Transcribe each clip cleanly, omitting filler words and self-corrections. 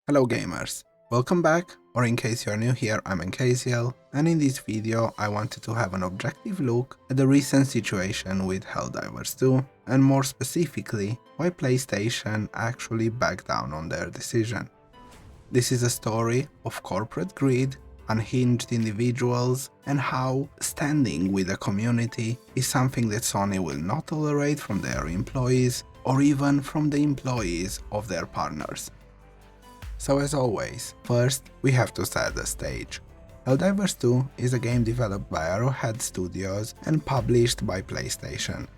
Hello gamers, welcome back, or in case you're new here, I'm Encasiel, and in this video I wanted to have an objective look at the recent situation with Helldivers 2, and more specifically, why PlayStation actually backed down on their decision. This is a story of corporate greed, unhinged individuals, and how standing with the community is something that Sony will not tolerate from their employees, or even from the employees of their partners. So as always, first we have to set the stage. Helldivers 2 is a game developed by Arrowhead Studios and published by PlayStation.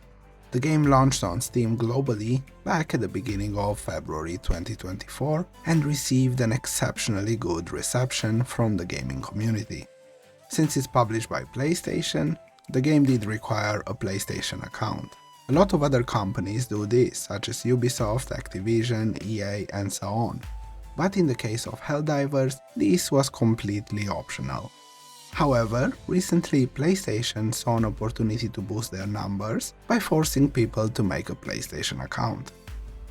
The game launched on Steam globally back at the beginning of February 2024 and received an exceptionally good reception from the gaming community. Since it's published by PlayStation, the game did require a PlayStation account. A lot of other companies do this, such as Ubisoft, Activision, EA, and so on. But in the case of Helldivers, this was completely optional. However, recently PlayStation saw an opportunity to boost their numbers by forcing people to make a PlayStation account.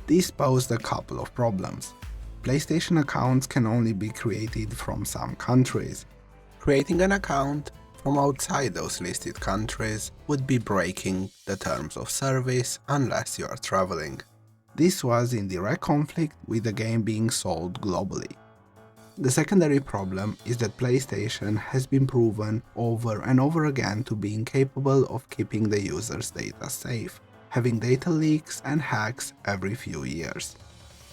This posed a couple of problems. PlayStation accounts can only be created from some countries. Creating an account from outside those listed countries would be breaking the terms of service unless you are traveling. This was in direct conflict with the game being sold globally. The secondary problem is that PlayStation has been proven over and over again to be incapable of keeping the user's data safe, having data leaks and hacks every few years.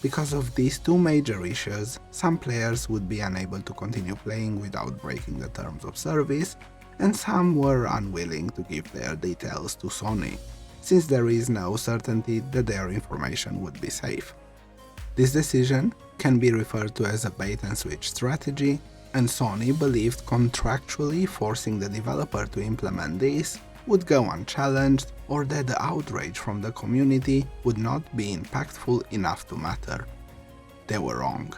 Because of these two major issues, some players would be unable to continue playing without breaking the terms of service, and some were unwilling to give their details to Sony, since there is no certainty that their information would be safe. This decision can be referred to as a bait-and-switch strategy, and Sony believed contractually forcing the developer to implement this would go unchallenged, or that the outrage from the community would not be impactful enough to matter. They were wrong.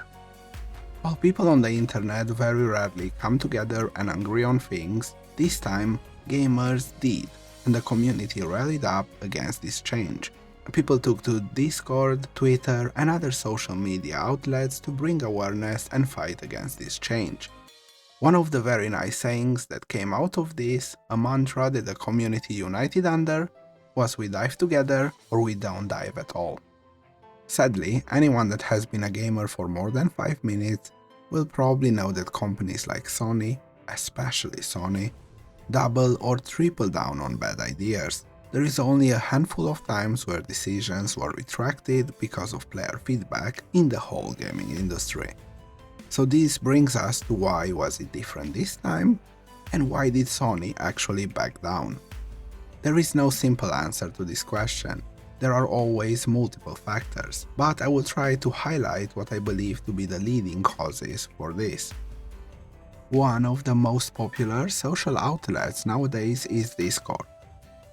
While people on the internet very rarely come together and agree on things, this time gamers did, and the community rallied up against this change. People took to Discord, Twitter, and other social media outlets to bring awareness and fight against this change. One of the very nice sayings that came out of this, a mantra that the community united under, was "we dive together or we don't dive at all." Sadly, anyone that has been a gamer for more than 5 minutes will probably know that companies like Sony, especially Sony, double or triple down on bad ideas. There is only a handful of times where decisions were retracted because of player feedback in the whole gaming industry. So this brings us to why was it different this time, and why did Sony actually back down? There is no simple answer to this question. There are always multiple factors, but I will try to highlight what I believe to be the leading causes for this. One of the most popular social outlets nowadays is Discord.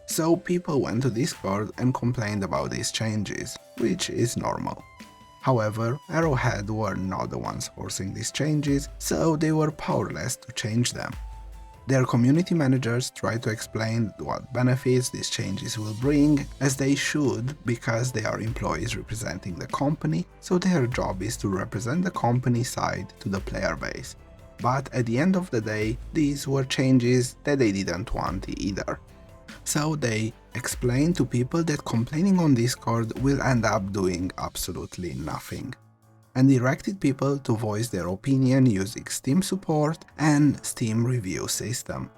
So people went to Discord and complained about these changes, which is normal. However, Arrowhead were not the ones forcing these changes, so they were powerless to change them. Their community managers tried to explain what benefits these changes will bring, as they should, because they are employees representing the company, so their job is to represent the company side to the player base. But at the end of the day, these were changes that they didn't want either. So they explained to people that complaining on Discord will end up doing absolutely nothing, and directed people to voice their opinion using Steam support and Steam review system,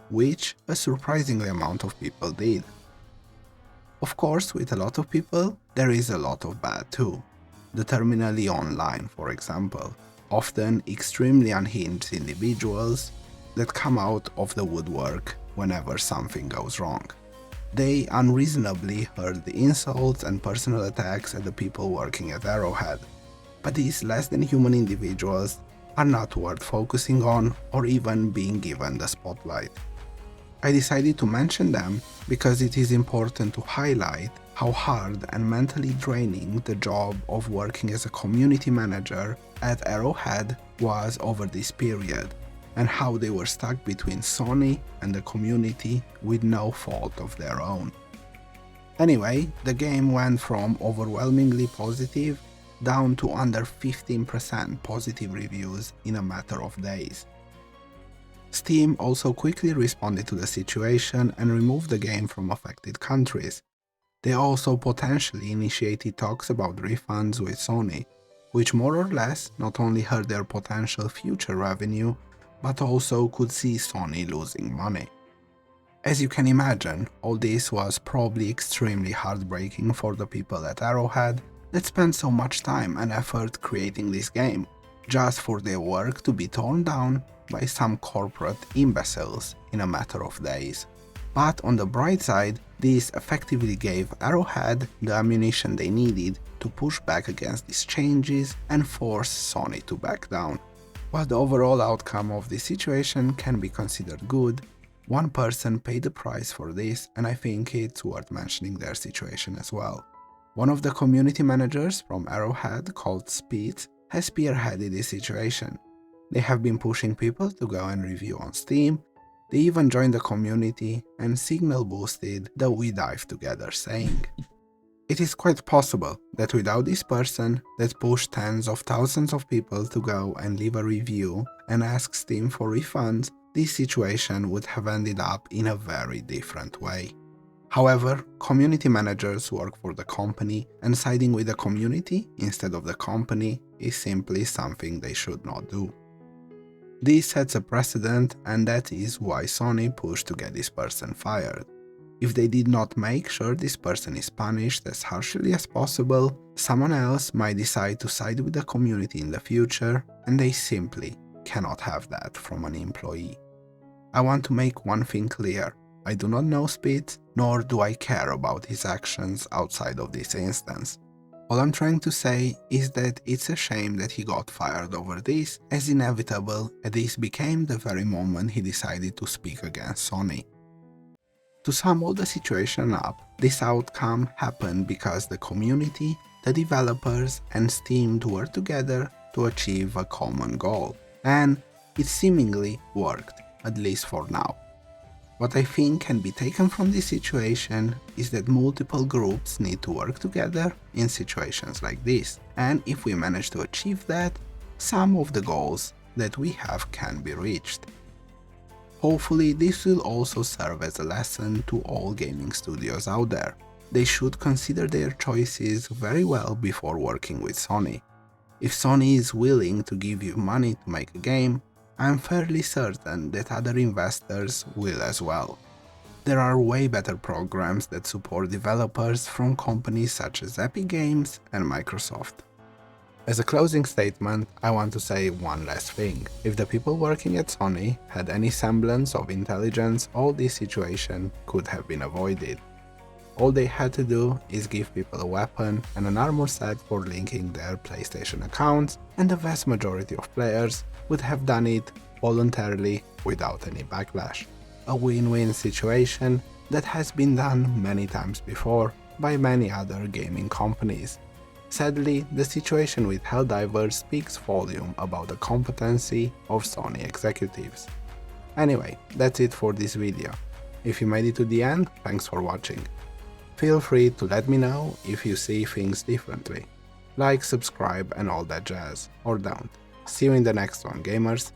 which a surprisingly amount of people did. Of course, with a lot of people, there is a lot of bad too. The terminally online, for example. Often extremely unhinged individuals that come out of the woodwork whenever something goes wrong. They unreasonably hurl the insults and personal attacks at the people working at Arrowhead, but these less than human individuals are not worth focusing on or even being given the spotlight. I decided to mention them because it is important to highlight how hard and mentally draining the job of working as a community manager at Arrowhead was over this period, and how they were stuck between Sony and the community with no fault of their own. Anyway, the game went from overwhelmingly positive down to under 15% positive reviews in a matter of days. Steam also quickly responded to the situation and removed the game from affected countries. They also potentially initiated talks about refunds with Sony, which more or less not only hurt their potential future revenue, but also could see Sony losing money. As you can imagine, all this was probably extremely heartbreaking for the people at Arrowhead that spent so much time and effort creating this game, just for their work to be torn down by some corporate imbeciles in a matter of days. But on the bright side, this effectively gave Arrowhead the ammunition they needed to push back against these changes and force Sony to back down. While the overall outcome of this situation can be considered good, one person paid the price for this, and I think it's worth mentioning their situation as well. One of the community managers from Arrowhead, called Speed, has spearheaded this situation. They have been pushing people to go and review on Steam. They even joined the community and signal boosted the We Dive Together saying. It is quite possible that without this person that pushed tens of thousands of people to go and leave a review and ask Steam for refunds, this situation would have ended up in a very different way. However, community managers work for the company, and siding with the community instead of the company is simply something they should not do. This sets a precedent, and that is why Sony pushed to get this person fired. If they did not make sure this person is punished as harshly as possible, someone else might decide to side with the community in the future, and they simply cannot have that from an employee. I want to make one thing clear. I do not know Spitz, nor do I care about his actions outside of this instance. All I'm trying to say is that it's a shame that he got fired over this, as inevitable, and this became the very moment he decided to speak against Sony. To sum all the situation up, this outcome happened because the community, the developers, and Steam worked together to achieve a common goal, and it seemingly worked, at least for now. What I think can be taken from this situation is that multiple groups need to work together in situations like this, and if we manage to achieve that, some of the goals that we have can be reached. Hopefully, this will also serve as a lesson to all gaming studios out there. They should consider their choices very well before working with Sony. If Sony is willing to give you money to make a game, I'm fairly certain that other investors will as well. There are way better programs that support developers from companies such as Epic Games and Microsoft. As a closing statement, I want to say one last thing. If the people working at Sony had any semblance of intelligence, all this situation could have been avoided. All they had to do is give people a weapon and an armor set for linking their PlayStation accounts, and the vast majority of players would have done it voluntarily without any backlash. A win-win situation that has been done many times before by many other gaming companies. Sadly, the situation with Helldivers speaks volume about the competency of Sony executives. Anyway, that's it for this video. If you made it to the end, thanks for watching. Feel free to let me know if you see things differently. Like, subscribe and all that jazz, or don't. See you in the next one, gamers.